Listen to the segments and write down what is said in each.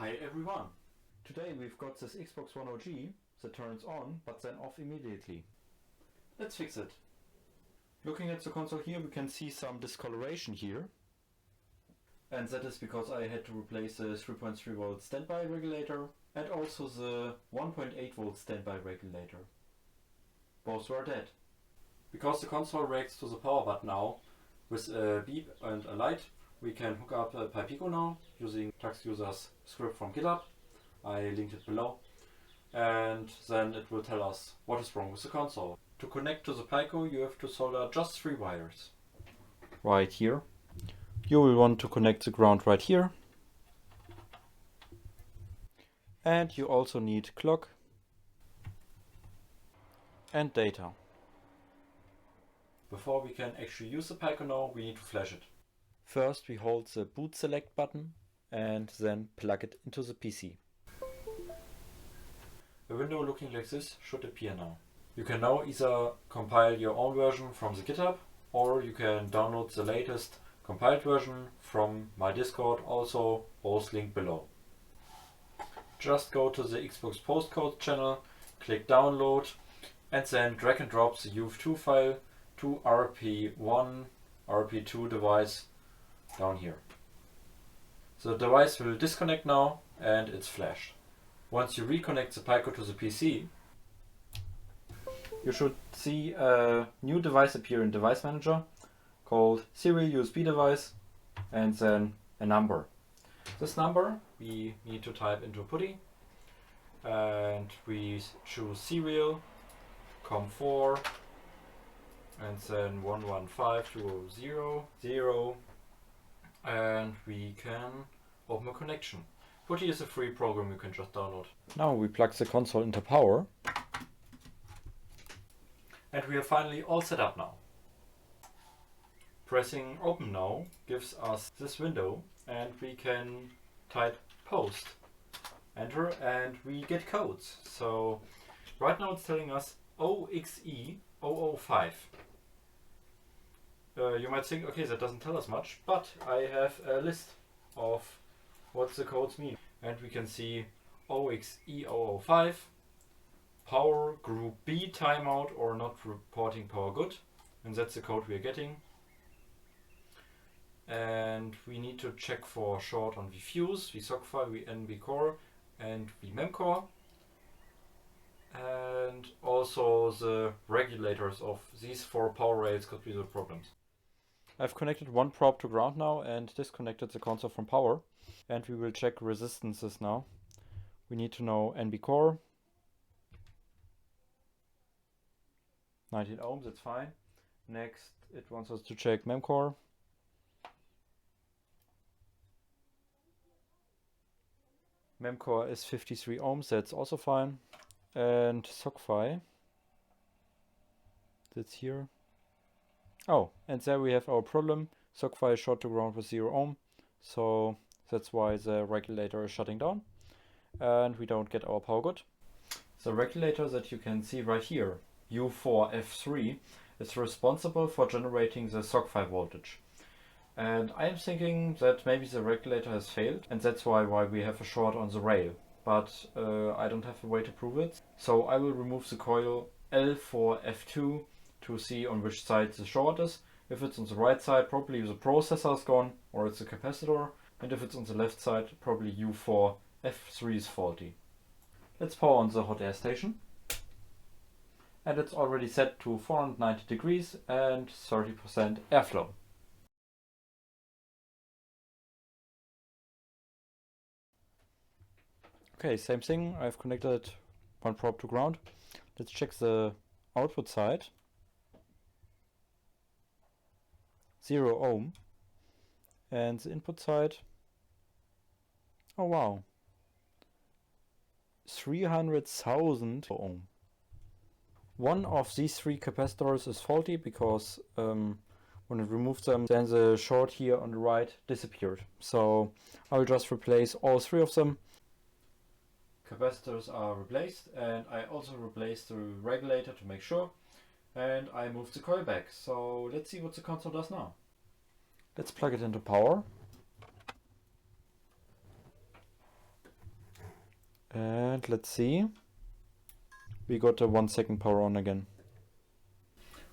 Hi everyone! Today we've got this Xbox One OG that turns on but then off immediately. Let's fix it. Looking at the console here, we can see some discoloration here. And that is because I had to replace the 3.3 volt standby regulator and also the 1.8 volt standby regulator. Both were dead. Because the console reacts to the power button now with a beep and a light, we can hook up a Pi Pico now using TUXUSER's script from GitHub. I linked it below. And then it will tell us what is wrong with the console. To connect to the Pico, you have to solder just 3 wires. Right here. You will want to connect the ground right here. And you also need clock and data. Before we can actually use the Pico now, we need to flash it. First we hold the boot select button and then plug it into the PC. A window looking like this should appear now. You can now either compile your own version from the GitHub, or you can download the latest compiled version from my Discord, also both linked below. Just go to the Xbox postcode channel, click download, and then drag and drop the UF2 file to RP1, RP2 device down here. The device will disconnect now and it's flashed. Once you reconnect the Pico to the PC, you should see a new device appear in Device Manager called Serial USB Device and then a number. This number we need to type into PuTTY and we choose serial COM4 and then 115200 and we can open a connection. PuTTY is a free program you can just download. Now we plug the console into power. And we are finally all set up now. Pressing open now gives us this window and we can type post, enter, and we get codes. So right now it's telling us OXE005. You might think, okay, that doesn't tell us much, but I have a list of what the codes mean. And we can see OXE005, power group B timeout or not reporting power good. And that's the code we are getting. And we need to check for short on vFuse, vSockFile, vNVCore, and vMemCore. And also the regulators of these 4 power rails could be the problems. I've connected one probe to ground now and disconnected the console from power. And we will check resistances now. We need to know NVCore. 19 ohms, that's fine. Next, it wants us to check MEMCore. MEMCore is 53 ohms, that's also fine. And SockFi, that's here. Oh, and there we have our problem. SockFi is short to ground with 0 ohm, so that's why the regulator is shutting down and we don't get our power good. The regulator that you can see right here, U4F3, is responsible for generating the SockFi voltage. And I am thinking that maybe the regulator has failed and that's why we have a short on the rail. But I don't have a way to prove it. So I will remove the coil L4F2 to see on which side the short is. If it's on the right side, probably the processor is gone or it's a capacitor. And if it's on the left side, probably U4F3 is faulty. Let's power on the hot air station. And it's already set to 490 degrees and 30% airflow. Okay, same thing. I've connected one probe to ground. Let's check the output side. 0 ohm. And the input side. Oh wow. 300,000 ohm. One of these 3 capacitors is faulty because when I removed them, then the short here on the right disappeared. So I will just replace all 3 of them. Capacitors are replaced and I also replaced the regulator to make sure, and I moved the coil back. So let's see what the console does now. Let's plug it into power. And let's see. We got a 1 second power on again.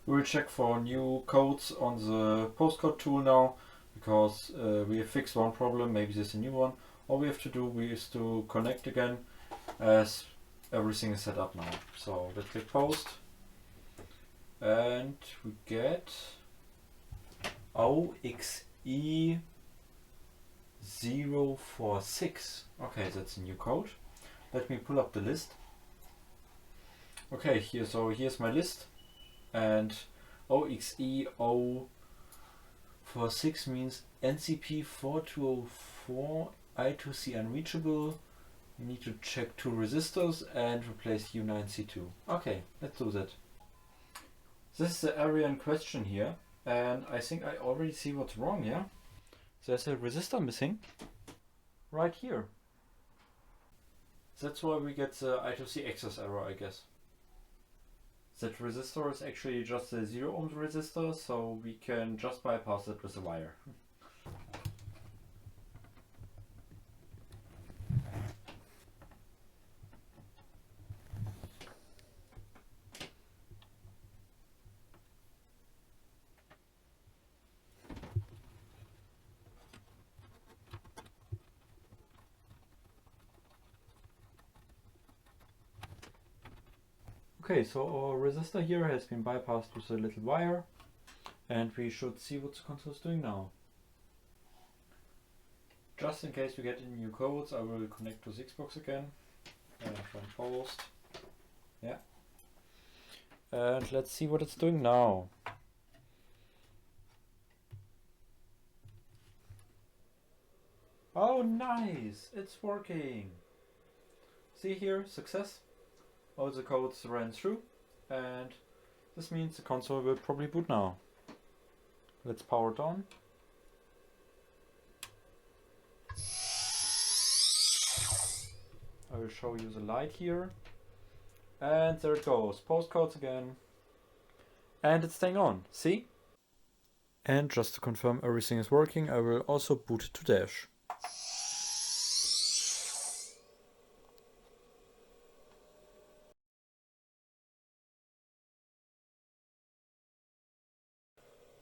We'll check for new codes on the postcode tool now, because we have fixed one problem, maybe there's a new one. All we have to do is to connect again, as everything is set up now. So let's click post, and we get OXE046. Okay, that's a new code. Let me pull up the list. Okay, here's my list, and OXE046 means NCP4204 I2C unreachable. We need to check 2 resistors and replace U9C2. Okay, let's do that. This is the area in question here, and I think I already see what's wrong, yeah? There's a resistor missing right here. That's why we get the I2C access error, I guess. That resistor is actually just a 0 ohm resistor, so we can just bypass it with a wire. Okay, so our resistor here has been bypassed with a little wire, and we should see what the console is doing now. Just in case we get any new codes, I will connect to the Xbox again and run post. Yeah. And let's see what it's doing now. Oh, nice! It's working! See here, success. All the codes ran through, and this means the console will probably boot now. Let's power it on. I will show you the light here. And there it goes, postcodes again. And it's staying on, see? And just to confirm everything is working, I will also boot to Dash.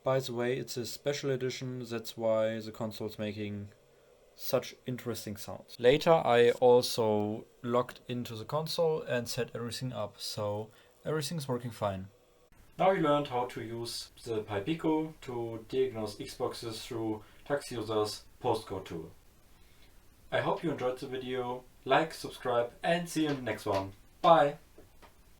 By the way, it's a special edition, that's why the console is making such interesting sounds. Later I also logged into the console and set everything up, so everything's working fine. Now you learned how to use the Pi Pico to diagnose Xboxes through TUXUSER's postcode tool. I hope you enjoyed the video. Like, subscribe, and see you in the next one. Bye!